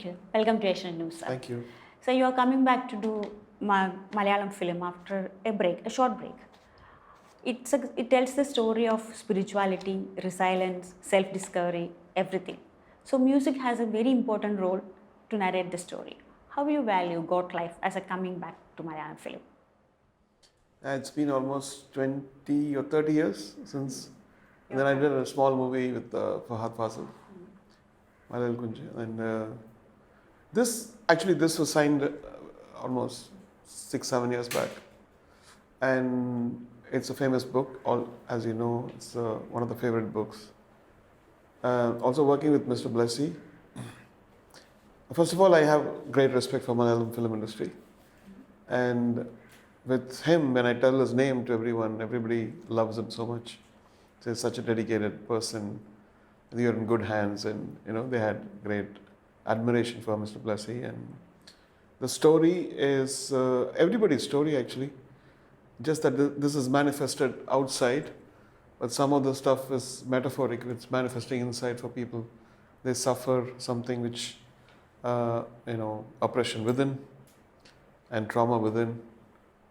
you. Welcome to Asianet News, sir. Thank you. So you are coming back to do Malayalam film after a short break. It tells the story of spirituality, resilience, self-discovery, everything. So music has a very important role to narrate the story. How do you value God life as a coming back to Malayalam film? It's been almost 20 or 30 years since. And then I did a small movie with Fahad Fasil, Malayalam Kunji. And this was signed almost 6-7 years back. And it's a famous book, as you know, it's one of the favorite books. Also working with Mr. Blessy. First of all, I have great respect for Malayalam film industry. And with him, when I tell his name to everyone, everybody loves him so much. So he's such a dedicated person. You're in good hands, and they had great admiration for Mr. Blessy. And the story is everybody's story actually. Just that this is manifested outside, but some of the stuff is metaphoric. It's manifesting inside for people. They suffer something which, oppression within, and trauma within,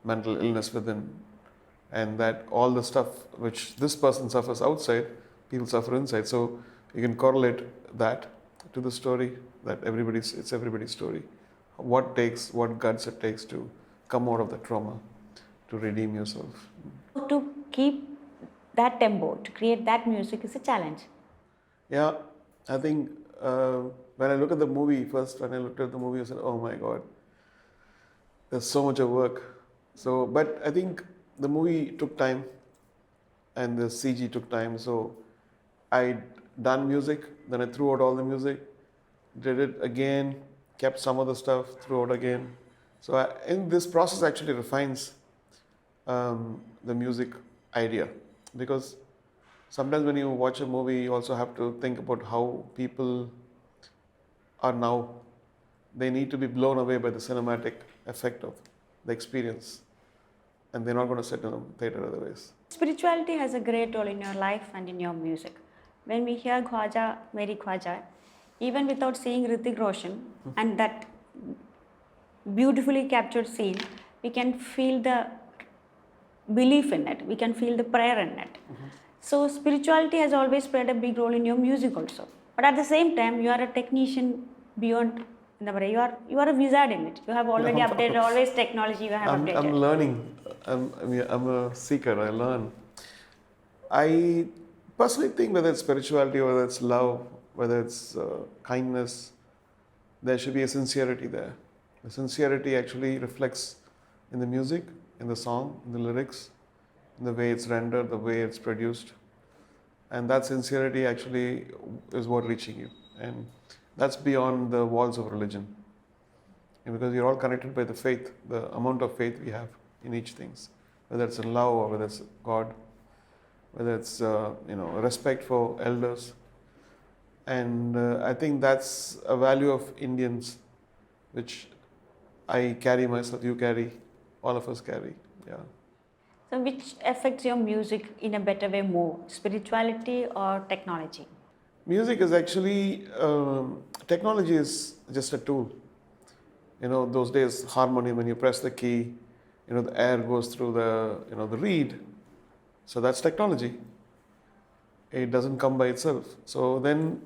mental illness within, and that all the stuff which this person suffers outside, people suffer inside. So you can correlate that to the story, that it's everybody's story. What guts it takes to come out of the trauma, to redeem yourself. To keep that tempo, to create that music is a challenge. Yeah, I think when I looked at the movie, I said, oh my God, there's so much of work. But I think the movie took time and the CG took time. So I done music, then I threw out all the music, did it again, kept some of the stuff, threw out again. So in this process actually refines the music idea, because sometimes when you watch a movie, you also have to think about how people are now. They need to be blown away by the cinematic effect of the experience, and they're not going to sit in a theater otherwise. Spirituality has a great role in your life and in your music. When we hear Khwaja, Meri Khwaja, even without seeing Hrithik Roshan and that beautifully captured scene, we can feel the belief in it, we can feel the prayer in it. So spirituality has always played a big role in your music also. But at the same time, you are a technician beyond, you are a wizard in it. You have already updated, always technology you have updated. I'm learning. I'm a seeker, I learn. I personally think whether it's spirituality, whether it's love, whether it's kindness, there should be a sincerity there. The sincerity actually reflects in the music, in the song, in the lyrics, in the way it's rendered, the way it's produced. And that sincerity actually is what reaching you. And that's beyond the walls of religion. Because you're all connected by the faith, the amount of faith we have in each thing. Whether it's in love or whether it's God, whether it's respect for elders. And I think that's a value of Indians, which I carry myself, you carry, all of us carry. Yeah. So which affects your music in a better way more, spirituality or technology? Music is actually, technology is just a tool. Those days, harmonium, when you press the key, the air goes through the reed. So that's technology. It doesn't come by itself. So then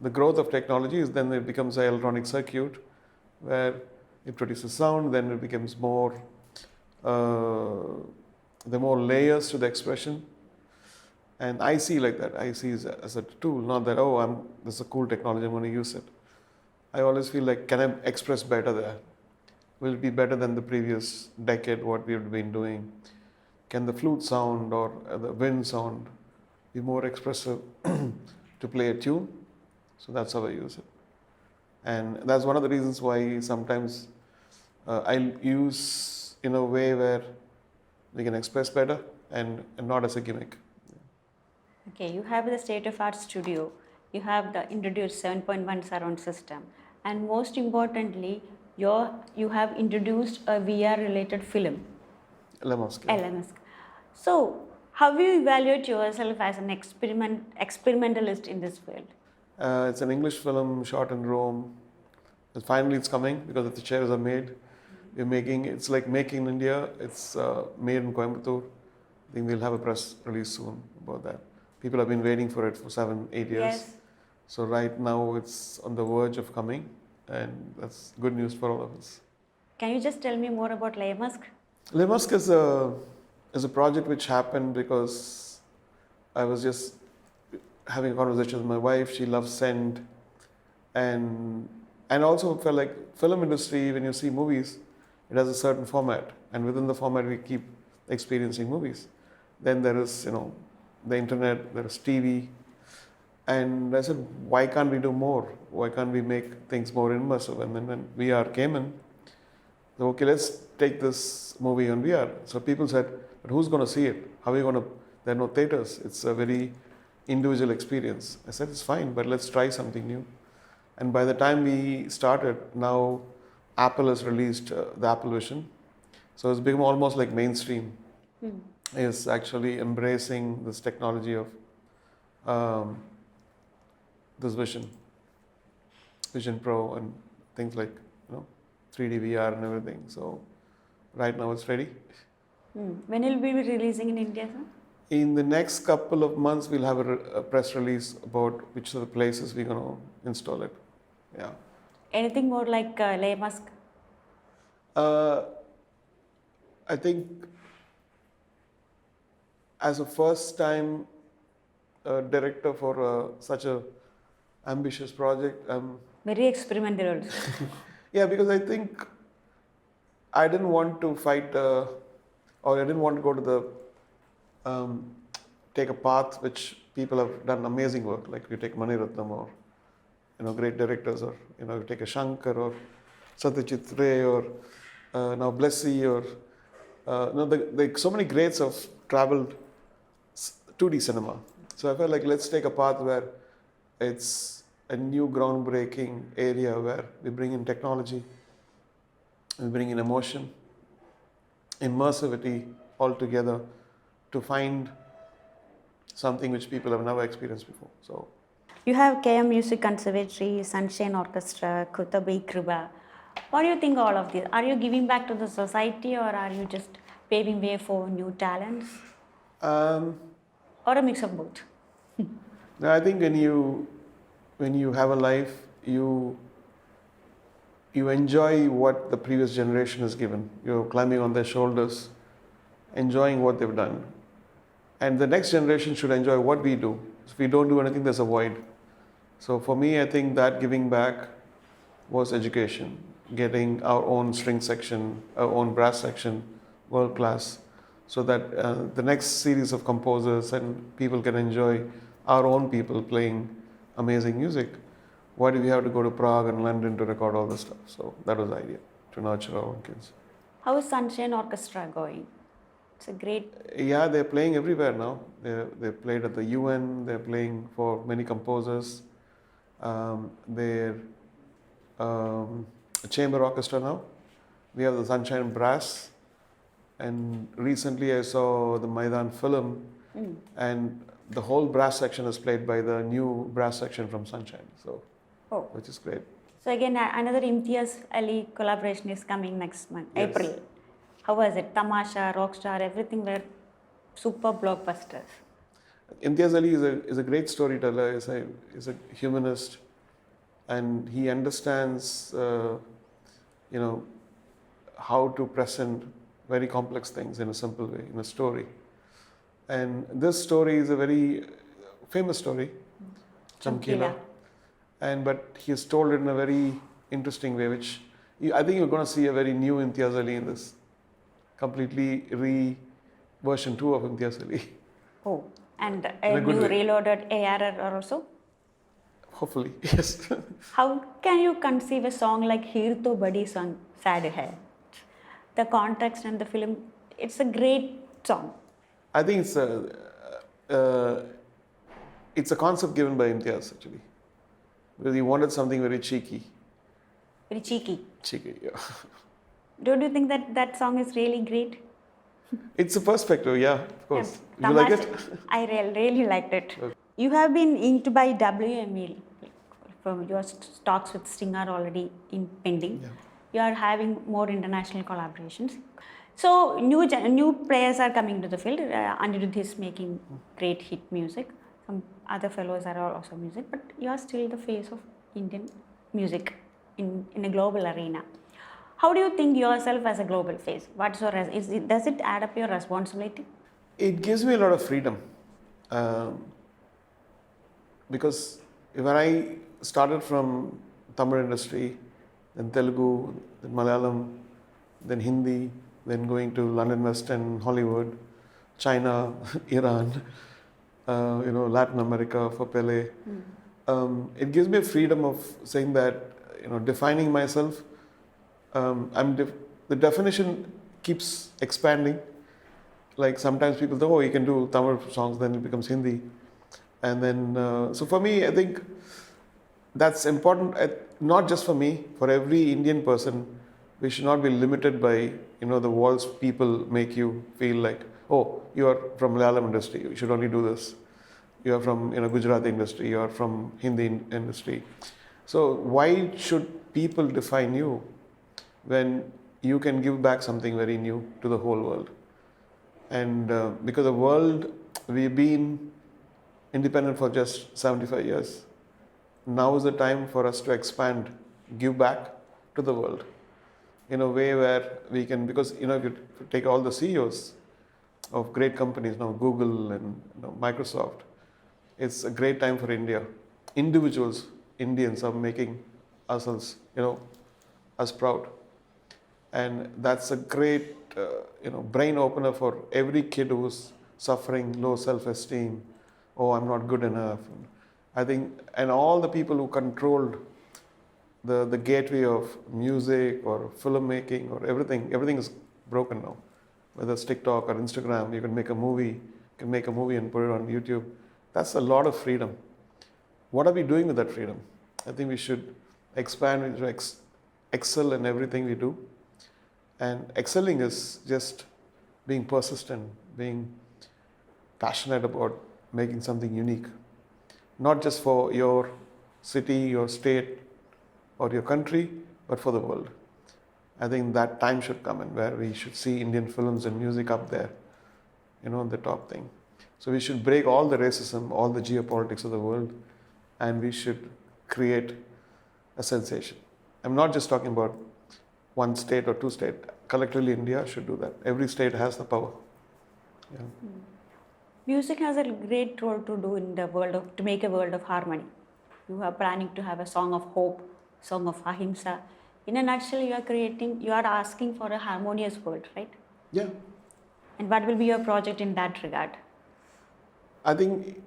the growth of technology is then it becomes an electronic circuit where it produces sound, then it becomes more, the more layers to the expression. And I see like that. I see as a tool, not that, this is a cool technology, I'm going to use it. I always feel like, can I express better there? Will it be better than the previous decade, what we've been doing? Can the flute sound or the wind sound be more expressive to play a tune? So that's how I use it. And that's one of the reasons why sometimes I use in a way where we can express better and not as a gimmick. Okay, you have the state-of-art studio, you have the introduced 7.1 surround system, and most importantly, you have introduced a VR-related film. LMS. So, how do you evaluate yourself as an experimentalist in this field? It's an English film shot in Rome. But finally, it's coming because the chairs are made. We're making, it's like making in India. It's made in Coimbatore. I think we'll have a press release soon about that. People have been waiting for it for 7-8 years. Yes. So right now it's on the verge of coming, and that's good news for all of us. Can you just tell me more about Musk? Musk is a project which happened because I was just having a conversation with my wife. She loves scent, and also felt like film industry, when you see movies, it has a certain format, and within the format we keep experiencing movies. Then there is, the internet, there is TV, and I said, why can't we do more? Why can't we make things more immersive? And then when VR came in, so okay, let's take this movie on VR. So people said, but who's going to see it? How are you going to? There are no theaters. It's a very individual experience. I said, it's fine, but let's try something new. And by the time we started, now Apple has released the Apple Vision. So it's become almost like mainstream. Is actually embracing this technology of this Vision Pro and things like 3D VR and everything. So right now it's ready. When will we be releasing in India, sir? In the next couple of months, we'll have a press release about which are the places we're going to install it. Yeah. Anything more like Musk? I think as a first time director for such a ambitious project, Very experimental also. yeah, because I think I didn't want to fight or I didn't want to go to the take a path which people have done amazing work, like you take Mani Ratnam or great directors, or you take a Shankar or Satyajit Ray or now Blessy or so many greats have traveled 2D cinema. So I felt like let's take a path where it's a new groundbreaking area where we bring in technology, we bring in emotion, immersivity all together to find something which people have never experienced before. So You have KM Music Conservatory, Sunshine Orchestra, Kutabi Kriba. What do you think all of this? Are you giving back to the society, or are you just paving way for new talents? Or a mix of both? No, I think when you have a life, you enjoy what the previous generation has given. You're climbing on their shoulders, enjoying what they've done. And the next generation should enjoy what we do. If we don't do anything, there's a void. So for me, I think that giving back was education, getting our own string section, our own brass section, world class, so that the next series of composers and people can enjoy our own people playing amazing music. Why do we have to go to Prague and London to record all this stuff? So that was the idea, to nurture our own kids. How is Sunshine Orchestra going? It's a great... Yeah, they're playing everywhere now. They played at the UN, they're playing for many composers. They're a chamber orchestra now. We have the Sunshine Brass. And recently I saw the Maidan film, and the whole brass section is played by the new brass section from Sunshine. So, which is great. So again, another Imtiaz Ali collaboration is coming next month, Yes. April. How was it? Tamasha, Rockstar, everything were super blockbusters. Imtiaz Ali is a great storyteller. Is a humanist, and he understands, how to present very complex things in a simple way, in a story. And this story is a very famous story, Chamkila. But he has told it in a very interesting way, which I think you're going to see a very new Imtiaz Ali in this. Completely version 2 of Imtiaz Ali. Oh, and a In a good new way. reloaded ARR also? Hopefully, yes. How can you conceive a song like Heer To Badi Song, Sad Hai? The context and the film, it's a great song. I think it's a concept given by Imtiaz actually, because he wanted something very cheeky. Very cheeky. Cheeky, yeah. Don't you think that song is really great? It's a perspective, yeah, of course. Yeah, You like it? I really liked it. You have been inked by WME your talks with Sting are already in pending. Yeah. You are having more international collaborations. So new players are coming to the field. Anirudh is making great hit music. Some other fellows are also music, but you are still the face of Indian music in a global arena. How do you think yourself as a global face? What's your does it add up your responsibility? It gives me a lot of freedom. Um, because when I started from Tamil industry, then Telugu, then Malayalam, then Hindi, then going to London West End, Hollywood, China, Iran, Latin America for Pele. It gives me a freedom of saying that, defining myself. The definition keeps expanding. Like sometimes people think, oh, you can do Tamil songs, then it becomes Hindi. And then, so for me, I think that's important, not just for me, for every Indian person. We should not be limited by, the walls people make you feel like, oh, you are from Malayalam industry, you should only do this. You are from, Gujarati industry, you are from Hindi industry. So why should people define you when you can give back something very new to the whole world? And because the world, we've been independent for just 75 years. Now is the time for us to expand, give back to the world in a way where we can, because if you take all the CEOs of great companies now, Google and Microsoft, it's a great time for India. Individuals, Indians are making ourselves, us proud. And that's a great, brain opener for every kid who's suffering low self-esteem. Oh, I'm not good enough. I think, and all the people who controlled the gateway of music or filmmaking or everything is broken now. Whether it's TikTok or Instagram, you can make a movie and put it on YouTube. That's a lot of freedom. What are we doing with that freedom? I think we should expand, we should excel in everything we do. And excelling is just being persistent, being passionate about making something unique. Not just for your city, your state, or your country, but for the world. I think that time should come in where we should see Indian films and music up there, the top thing. So we should break all the racism, all the geopolitics of the world, and we should create a sensation. I'm not just talking about one state or two states. Collectively, India should do that. Every state has the power. Yeah. Music has a great role to do in the world to make a world of harmony. You are planning to have a song of hope, song of ahimsa. In a nutshell, you are asking for a harmonious world, right? Yeah. And what will be your project in that regard? I think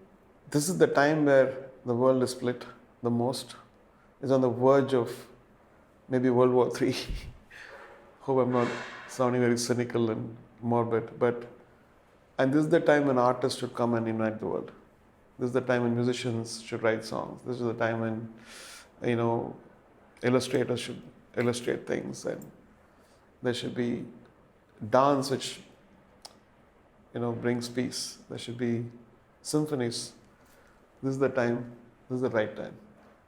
this is the time where the world is split the most. It's on the verge of maybe World War III. Hope I'm not sounding very cynical and morbid, and this is the time when artists should come and unite the world. This is the time when musicians should write songs. This is the time when, illustrators should illustrate things, and there should be dance which, brings peace. There should be symphonies. This is the time, this is the right time.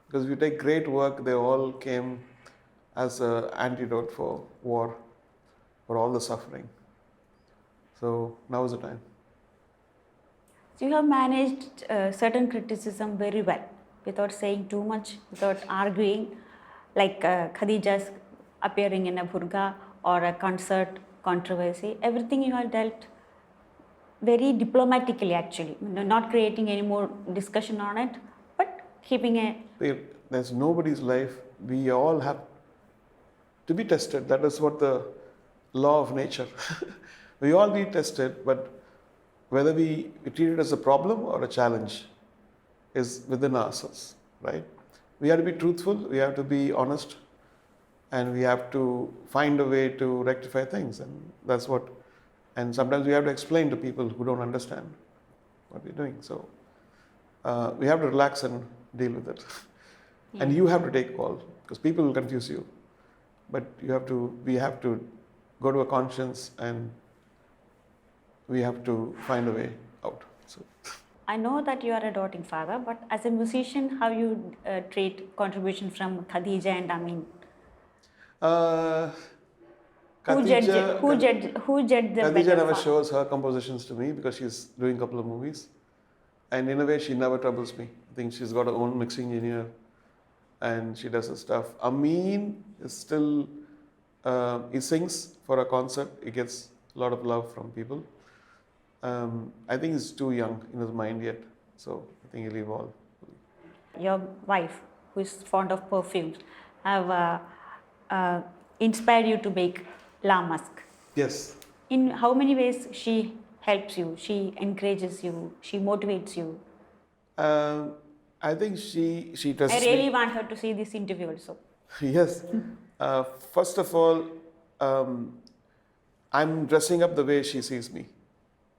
Because if you take great work, they all came as an antidote for war, for all the suffering. So now is the time. So you have managed certain criticism very well, without saying too much, without arguing, like Khadija's appearing in a burqa or a concert controversy. Everything you have dealt very diplomatically, actually, not creating any more discussion on it, but keeping a... There's nobody's life. We all have to be tested. That is what the law of nature. We all be tested, but whether we treat it as a problem or a challenge is within ourselves, right? We have to be truthful, we have to be honest, and we have to find a way to rectify things. And that's what, and sometimes we have to explain to people who don't understand what we're doing. So we have to relax and deal with it. Yeah. And you have to take a call, because people will confuse you. But we have to go to a conscience, and we have to find a way out. So I know that you are a doting father, but as a musician, how you treat contribution from Khadija and Amin? Uh, Khadija, Who judged the Khadija better never father? shows her compositions to me because she's doing a couple of movies. And in a way, she never troubles me. I think she's got her own mixing engineer and she does her stuff. Amin is still, he sings for a concert. He gets a lot of love from people. I think he's too young in his mind yet. So I think he'll evolve. Your wife, who is fond of perfumes, have uh, inspired you to make La Musk. Yes. In how many ways she helps you, she encourages you, she motivates you? I think she I trusts really me. want her to see this interview also. Yes. First of all, I'm dressing up the way she sees me,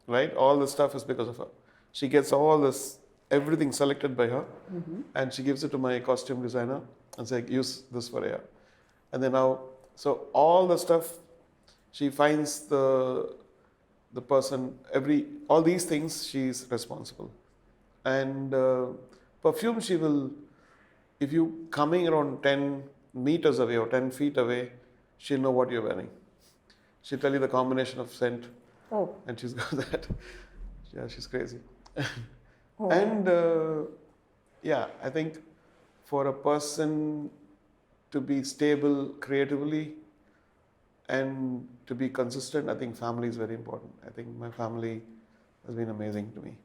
right? All the stuff is because of her. She gets all this, everything selected by her, and she gives it to my costume designer and say, use this for AR. And then now, so all the stuff, she finds the person, all these things, she's responsible. And perfume, she will, if you coming around 10 meters away or 10 feet away, she'll know what you're wearing. She'll tell you the combination of scent, Oh, and she's got that. Yeah, she's crazy. oh. And yeah, I think for a person to be stable creatively and to be consistent, I think family is very important. I think my family has been amazing to me.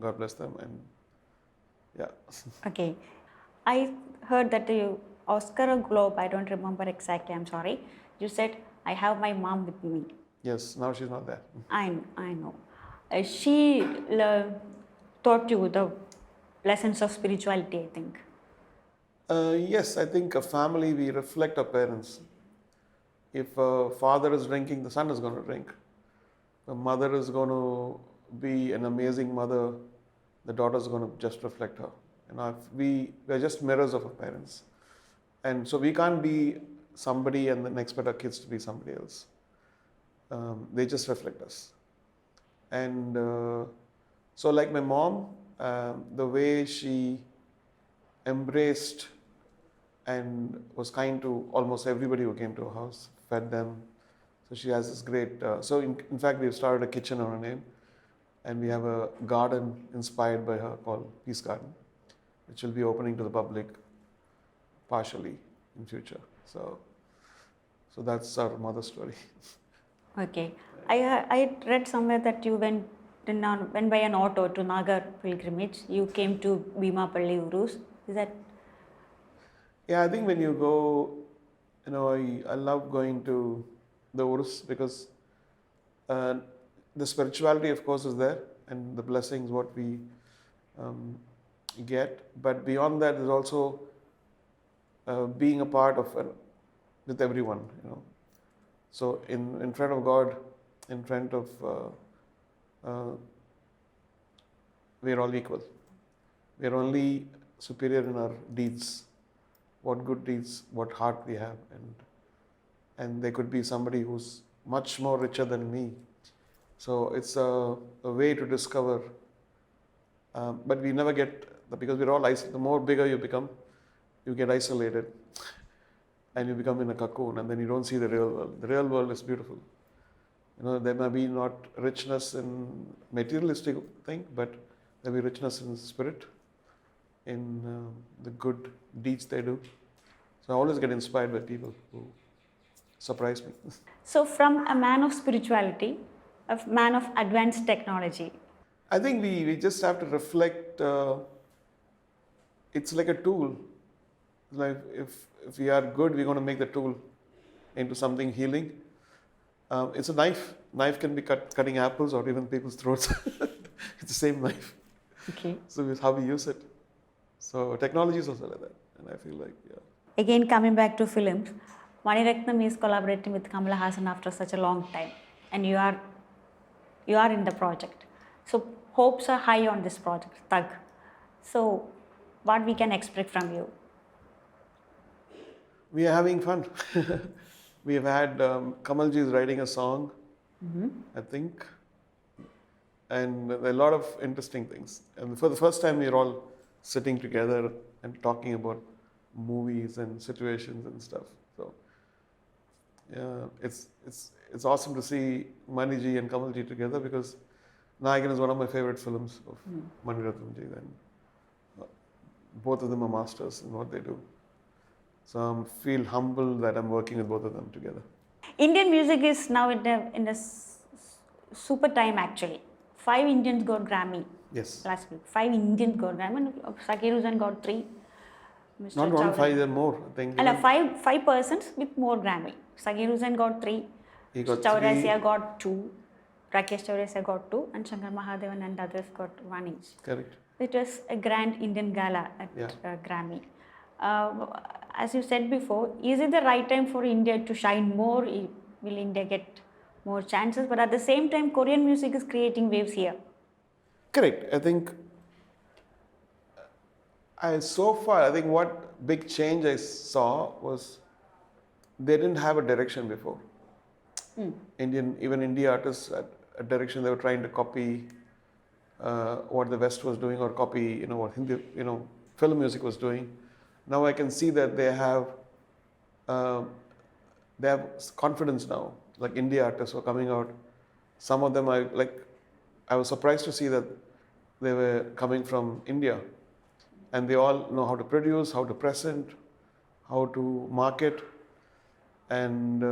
God bless them. And yeah. Okay. I heard that you, Oscar or Globe, I don't remember exactly, I'm sorry. You said, I have my mom with me. Yes, now she's not there. I know. She taught you the lessons of spirituality, I think. Yes, I think a family, we reflect our parents. If a father is drinking, the son is going to drink. The mother is going to be an amazing mother. The daughter is going to just reflect her. You know, we are just mirrors of our parents. And so we can't be somebody and then expect our kids to be somebody else. They just reflect us. And so like my mom, the way she embraced and was kind to almost everybody who came to her house, fed them. So she has this great, in fact, we've started a kitchen on her name, and we have a garden inspired by her called Peace Garden, which will be opening to the public partially in future. So that's our mother story. Okay. I read somewhere that you went by an auto to Nagar pilgrimage. You came to Bhimapalli Urus. Is that? Yeah, I think when you go, you know, I love going to the Urus because the spirituality, of course, is there, and the blessings what we get. But beyond that, there's also being a part of with everyone, you know. So in front of God, in front of we're all equal. We're only superior in our deeds. What good deeds, what heart we have, and there could be somebody who's much more richer than me. So it's a way to discover, but we never get, because we're all isolated. The more bigger you become, you get isolated, and you become in a cocoon, and then you don't see the real world. The real world is beautiful. You know, there may be not richness in materialistic thing, but there will be richness in spirit, in the good deeds they do. So I always get inspired by people who surprise me. So from a man of spirituality, a man of advanced technology. I think we just have to reflect. It's like a tool. Like if we are good, we're going to make the tool into something healing. It's a knife. Knife can be cutting apples or even people's throats. It's the same knife. Okay. So it's how we use it. So technology is also like that. And I feel like, yeah. Again, coming back to films, Maniratnam is collaborating with Kamala Hassan after such a long time, and you are in the project. So hopes are high on this project, Thug. So what we can expect from you? We are having fun. We have had Kamalji is writing a song, I think. and there are a lot of interesting things. And for the first time, we're all sitting together and talking about movies and situations and stuff. So yeah, it's awesome to see Maniji and Kamalji together because Nayagan is one of my favorite films of Mani Ratnamji, and both of them are masters in what they do. So I feel humble that I'm working with both of them together. Indian music is now in a super time actually. 5 Indians got Grammy Yes. last week. 5 Indians got Grammy. And Zakir Hussain got 3. Mr. Not one Chowdhury- five, there are more. I think. Alla, five persons with more Grammy. Zakir Hussain got 3. He got Chaurasia got 2. Rakesh Chaurasia got 2. And Shankar Mahadevan and others got 1 each. Correct. It was a grand Indian gala at Grammy. As you said before, is it the right time for India to shine more? Will India get more chances? But at the same time, Korean music is creating waves here. Correct. I think I think what big change I saw was they didn't have a direction before. Even India artists had a direction. They were trying to copy what the West was doing or copy, what Hindi, film music was doing. Now I can see that they have confidence now. Like India artists were coming out. Some of them I was surprised to see that they were coming from India, and they all know how to produce, how to present, how to market, and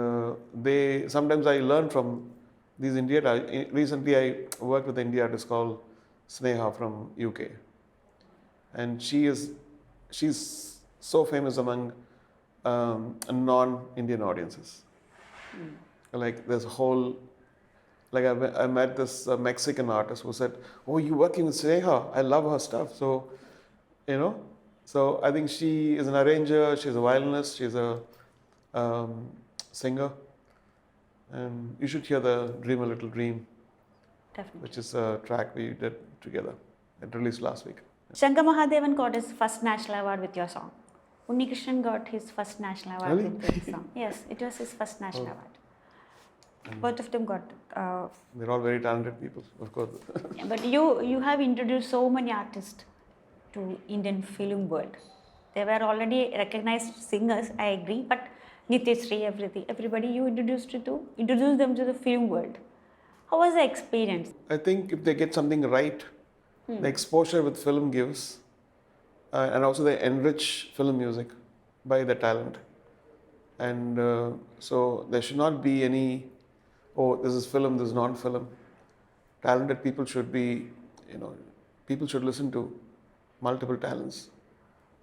sometimes I learn from these Indian. Recently, I worked with an Indian artist called Sneha from UK, and she's so famous among non-Indian audiences. Like there's a whole, like I met this Mexican artist who said, "Oh, you working with Sneha? I love her stuff." So, so I think she is an arranger, she's a violinist, she's a singer, and you should hear the "Dream a Little Dream," Definitely. which is a track we did together. It released last week. Shankar Mahadevan got his first national award with your song. Unnikrishnan got his first national award Really? with this song. Yes, it was his first national award. Both of them got. They're all very talented people, of course. But you have introduced so many artists to Indian film world. They were already recognized singers, I agree, but Nitya everybody you introduced them to the film world. How was the experience? I think if they get something right, the exposure with film gives, and also they enrich film music by the talent. And so there should not be any, oh, this is film, this is non-film. Talented people should be, people should listen to multiple talents.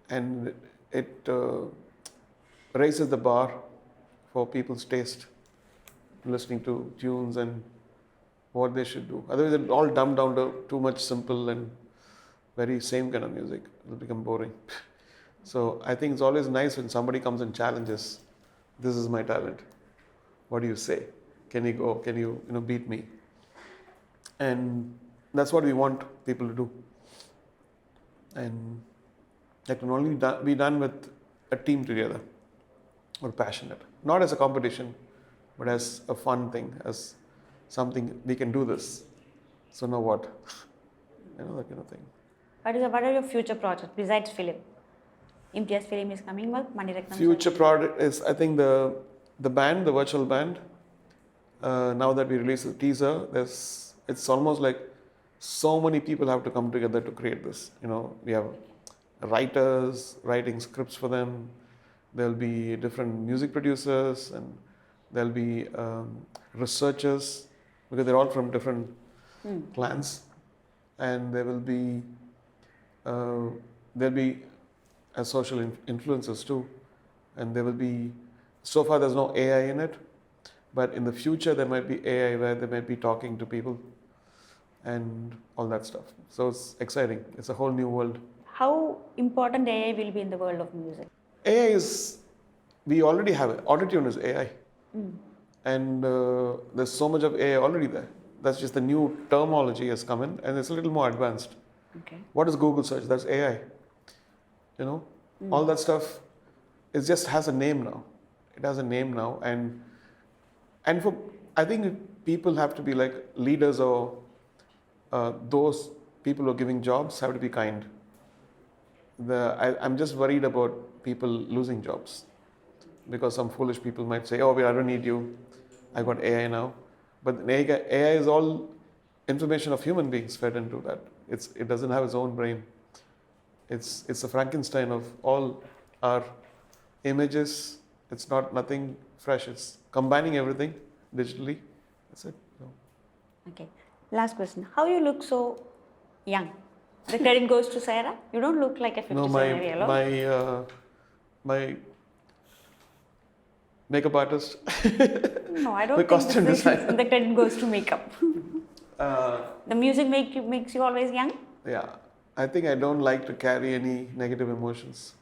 And it raises the bar for people's taste, listening to tunes and what they should do. Otherwise, it's all dumbed down to too much simple and very same kind of music. It'll become boring. So I think it's always nice when somebody comes and challenges, this is my talent. What do you say? Can you go? Can you, beat me? And that's what we want people to do. And that can only be done with a team together or passionate. Not as a competition, but as a fun thing, as something we can do this. So now what? That kind of thing. What are your future projects besides film? Imtiaz film is coming up. Mani Ratnam. Future project is, I think, the band, the virtual band. Now that we released the teaser, it's almost like so many people have to come together to create this. We have writers writing scripts for them. There'll be different music producers, and there'll be researchers, because they're all from different clans, and there will be social influencers too, and there will be. So far, there's no AI in it, but in the future there might be AI where they might be talking to people, and all that stuff. So it's exciting. It's a whole new world. How important AI will be in the world of music? AI we already have it. Autotune is AI. And there's so much of AI already there. That's just the new terminology has come in, and it's a little more advanced. Okay. What is Google search? That's AI. All that stuff, it just has a name now. It has a name now, and I think people have to be like leaders or those people who are giving jobs have to be kind. I'm just worried about people losing jobs because some foolish people might say, "Oh, I don't need you. I got AI now." But AI is all information of human beings fed into that. It doesn't have its own brain. It's the Frankenstein of all our images. It's not nothing fresh. It's combining everything digitally. That's it. So, Okay. Last question. How you look so young? The credit goes to Sarah. You don't look like a 57-year-old. my makeup artist. No, I don't My think costume designer. the credit goes to makeup. Uh, The music makes you always young? yeah, I think I don't like to carry any negative emotions.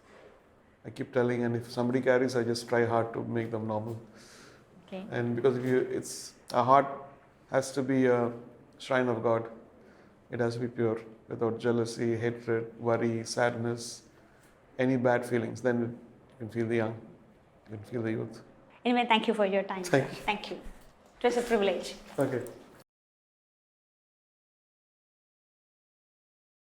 I keep telling, and if somebody carries, I just try hard to make them normal. Okay. And because it's a heart has to be a shrine of God. It has to be pure, without jealousy, hatred, worry, sadness, any bad feelings. Then you can feel the young, you can feel the youth. Anyway, thank you for your time. Thank you. Thank you. It was a privilege. Okay.